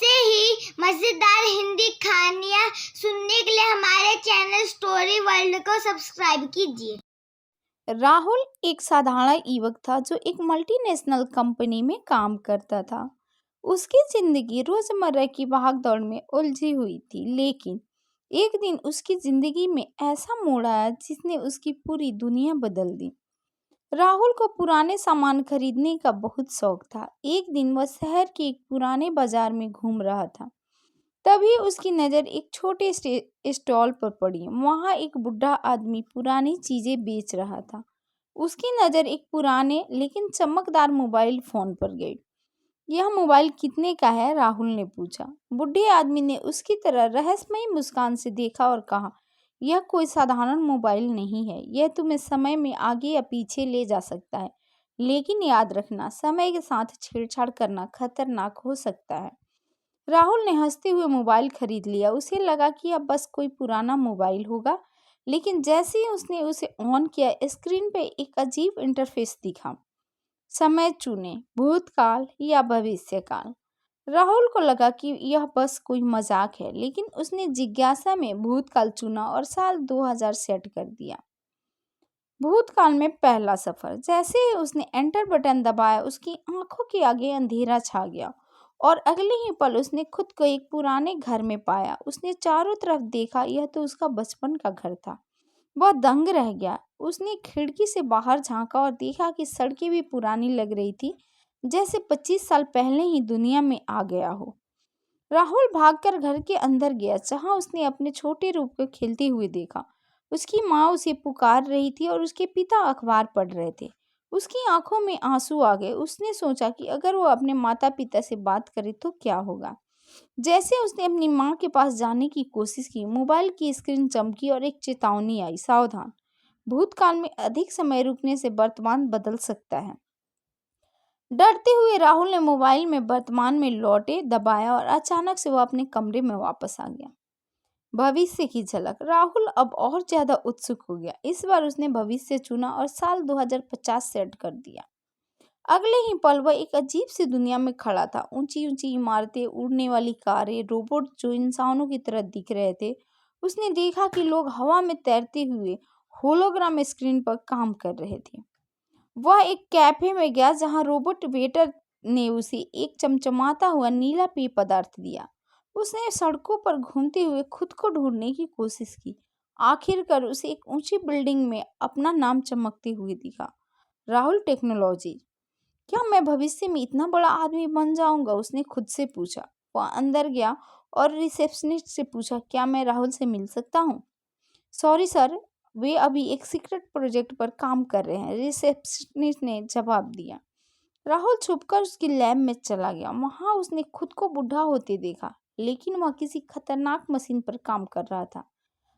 ऐसे ही मजेदार हिंदी कहानियाँ सुनने के लिए हमारे चैनल स्टोरी वर्ल्ड को सब्सक्राइब कीजिए। राहुल एक साधारण युवक था जो एक मल्टीनेशनल कंपनी में काम करता था। उसकी जिंदगी रोजमर्रा की भागदौड़ में उलझी हुई थी, लेकिन एक दिन उसकी जिंदगी में ऐसा मोड़ आया जिसने उसकी पूरी दुनिया बदल दी। राहुल को पुराने सामान खरीदने का बहुत शौक था। एक दिन वह शहर के एक पुराने बाजार में घूम रहा था। तभी उसकी नज़र एक छोटे स्टॉल पर पड़ी। वहां एक बुढ़ा आदमी पुरानी चीजें बेच रहा था। उसकी नज़र एक पुराने लेकिन चमकदार मोबाइल फोन पर गई। यह मोबाइल कितने का है? राहुल ने पूछा। बूढ़े आदमी ने उसकी तरह रहस्यमयी मुस्कान से देखा और कहा, यह कोई साधारण मोबाइल नहीं है। यह तुम्हें समय में आगे या पीछे ले जा सकता है, लेकिन याद रखना, समय के साथ छेड़छाड़ करना खतरनाक हो सकता है। राहुल ने हंसते हुए मोबाइल खरीद लिया। उसे लगा कि यह बस कोई पुराना मोबाइल होगा, लेकिन जैसे ही उसने उसे ऑन किया, स्क्रीन पर एक अजीब इंटरफेस दिखा। समय चुनें, भूतकाल या भविष्यकाल। राहुल को लगा कि यह बस कोई मजाक है, लेकिन उसने जिज्ञासा में भूतकाल चुना और साल 2000 सेट कर दिया। भूतकाल में पहला सफर। जैसे ही उसने एंटर बटन दबाया, उसकी आंखों के आगे अंधेरा छा गया और अगले ही पल उसने खुद को एक पुराने घर में पाया। उसने चारों तरफ देखा, यह तो उसका बचपन का घर था। वह दंग रह गया। उसने खिड़की से बाहर झांका और देखा कि सड़कें भी पुरानी लग रही थी, जैसे 25 साल पहले ही दुनिया में आ गया हो। राहुल भागकर घर के अंदर गया, जहां उसने अपने छोटे रूप को खेलते हुए देखा। उसकी माँ उसे पुकार रही थी और उसके पिता अखबार पढ़ रहे थे। उसकी आंखों में आंसू आ गए। उसने सोचा कि अगर वो अपने माता पिता से बात करे तो क्या होगा। जैसे उसने अपनी माँ के पास जाने की कोशिश की, मोबाइल की स्क्रीन चमकी और एक चेतावनी आई, सावधान, भूतकाल में अधिक समय रुकने से वर्तमान बदल सकता है। डरते हुए राहुल ने मोबाइल में वर्तमान में लौटे दबाया और अचानक से वह अपने कमरे में वापस आ गया। भविष्य की झलक। राहुल अब और ज्यादा उत्सुक हो गया। इस बार उसने भविष्य चुना और साल 2050 सेट कर दिया। अगले ही पल वह एक अजीब सी दुनिया में खड़ा था। ऊंची ऊंची इमारतें, उड़ने वाली कारें, रोबोट जो इंसानों की तरह दिख रहे थे। उसने देखा कि लोग हवा में तैरते हुए होलोग्राम स्क्रीन पर काम कर रहे थे। वह एक कैफे में गया, जहां रोबोट वेटर ने उसे एक चमचमाता हुआ नीला पेय पदार्थ दिया। उसने सड़कों पर घूमते हुए खुद को ढूंढने की कोशिश की। आखिरकार उसे एक ऊंची बिल्डिंग में अपना नाम चमकते हुए दिखा, राहुल टेक्नोलॉजी। क्या मैं भविष्य में इतना बड़ा आदमी बन जाऊंगा? उसने खुद से पूछा। वह अंदर गया और रिसेप्शनिस्ट से पूछा, क्या मैं राहुल से मिल सकता हूँ? सॉरी सर, वे अभी एक सीक्रेट प्रोजेक्ट पर काम कर रहे हैं, रिसेप्शनिस्ट ने जवाब दिया। राहुल छुपकर उसकी लैब में चला गया। वहां उसने खुद को बूढ़ा होते देखा, लेकिन वह किसी खतरनाक मशीन पर काम कर रहा था।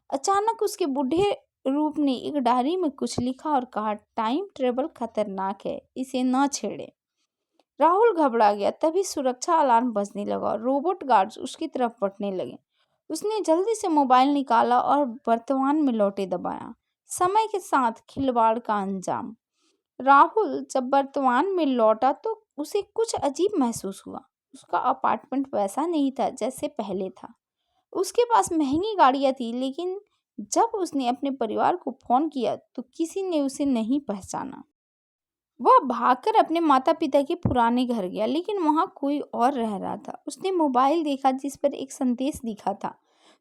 अचानक उसके बूढ़े रूप ने एक डायरी में कुछ लिखा और कहा, टाइम ट्रेवल खतरनाक है, इसे न छेड़े। राहुल घबरा गया। तभी सुरक्षा अलार्म बजने लगा और रोबोट गार्ड्स उसकी तरफ बढ़ने लगे। उसने जल्दी से मोबाइल निकाला और वर्तमान में लौटे दबाया। समय के साथ खिलवाड़ का अंजाम। राहुल जब वर्तमान में लौटा तो उसे कुछ अजीब महसूस हुआ। उसका अपार्टमेंट वैसा नहीं था जैसे पहले था। उसके पास महंगी गाड़ियां थी, लेकिन जब उसने अपने परिवार को फोन किया तो किसी ने उसे नहीं पहचाना। वह भागकर अपने माता पिता के पुराने घर गया, लेकिन वहां कोई और रह रहा था। उसने मोबाइल देखा जिस पर एक संदेश दिखा था,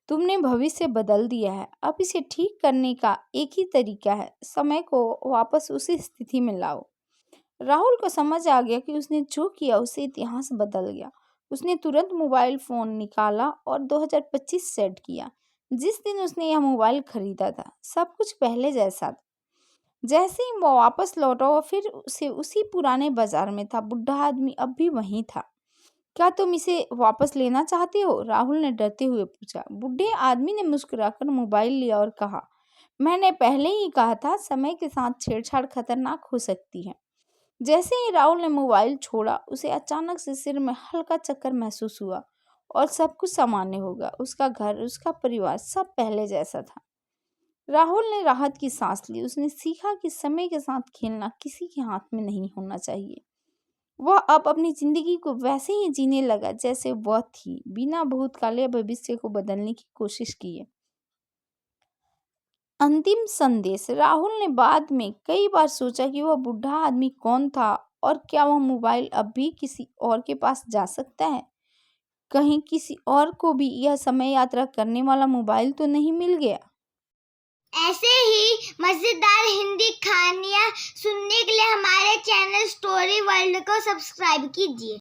तुमने भविष्य बदल दिया है। अब इसे ठीक करने का एक ही तरीका है, समय को वापस उसी स्थिति में लाओ। राहुल को समझ आ गया कि उसने जो किया उससे इतिहास बदल गया। उसने तुरंत मोबाइल फोन निकाला और 2025 सेट किया। जिस दिन उसने यह मोबाइल खरीदा था, सब कुछ पहले जैसा था। जैसे ही वो वापस लौटा, वो फिर उसे उसी पुराने बाजार में था। बुढ़ा आदमी अब भी वहीं था। क्या तुम इसे वापस लेना चाहते हो? राहुल ने डरते हुए पूछा। बूढ़े आदमी ने मुस्कुराकर मोबाइल लिया और कहा, मैंने पहले ही कहा था, समय के साथ छेड़छाड़ खतरनाक हो सकती है। जैसे ही राहुल ने मोबाइल छोड़ा, उसे अचानक से सिर में हल्का चक्कर महसूस हुआ और सब कुछ सामान्य हो गया। उसका घर, उसका परिवार, सब पहले जैसा था। राहुल ने राहत की सांस ली। उसने सीखा कि समय के साथ खेलना किसी के हाथ में नहीं होना चाहिए। वह अब अपनी जिंदगी को वैसे ही जीने लगा जैसे वह थी, बिना भूतकाल या भविष्य को बदलने की कोशिश किए। अंतिम संदेश। राहुल ने बाद में कई बार सोचा कि वह बूढ़ा आदमी कौन था और क्या वह मोबाइल अब भी किसी और के पास जा सकता है। कहीं किसी और को भी यह समय यात्रा करने वाला मोबाइल तो नहीं मिल गया। ऐसे ही मजेदार हिंदी कहानियाँ सुनने के लिए हमारे चैनल स्टोरी वर्ल्ड को सब्सक्राइब कीजिए।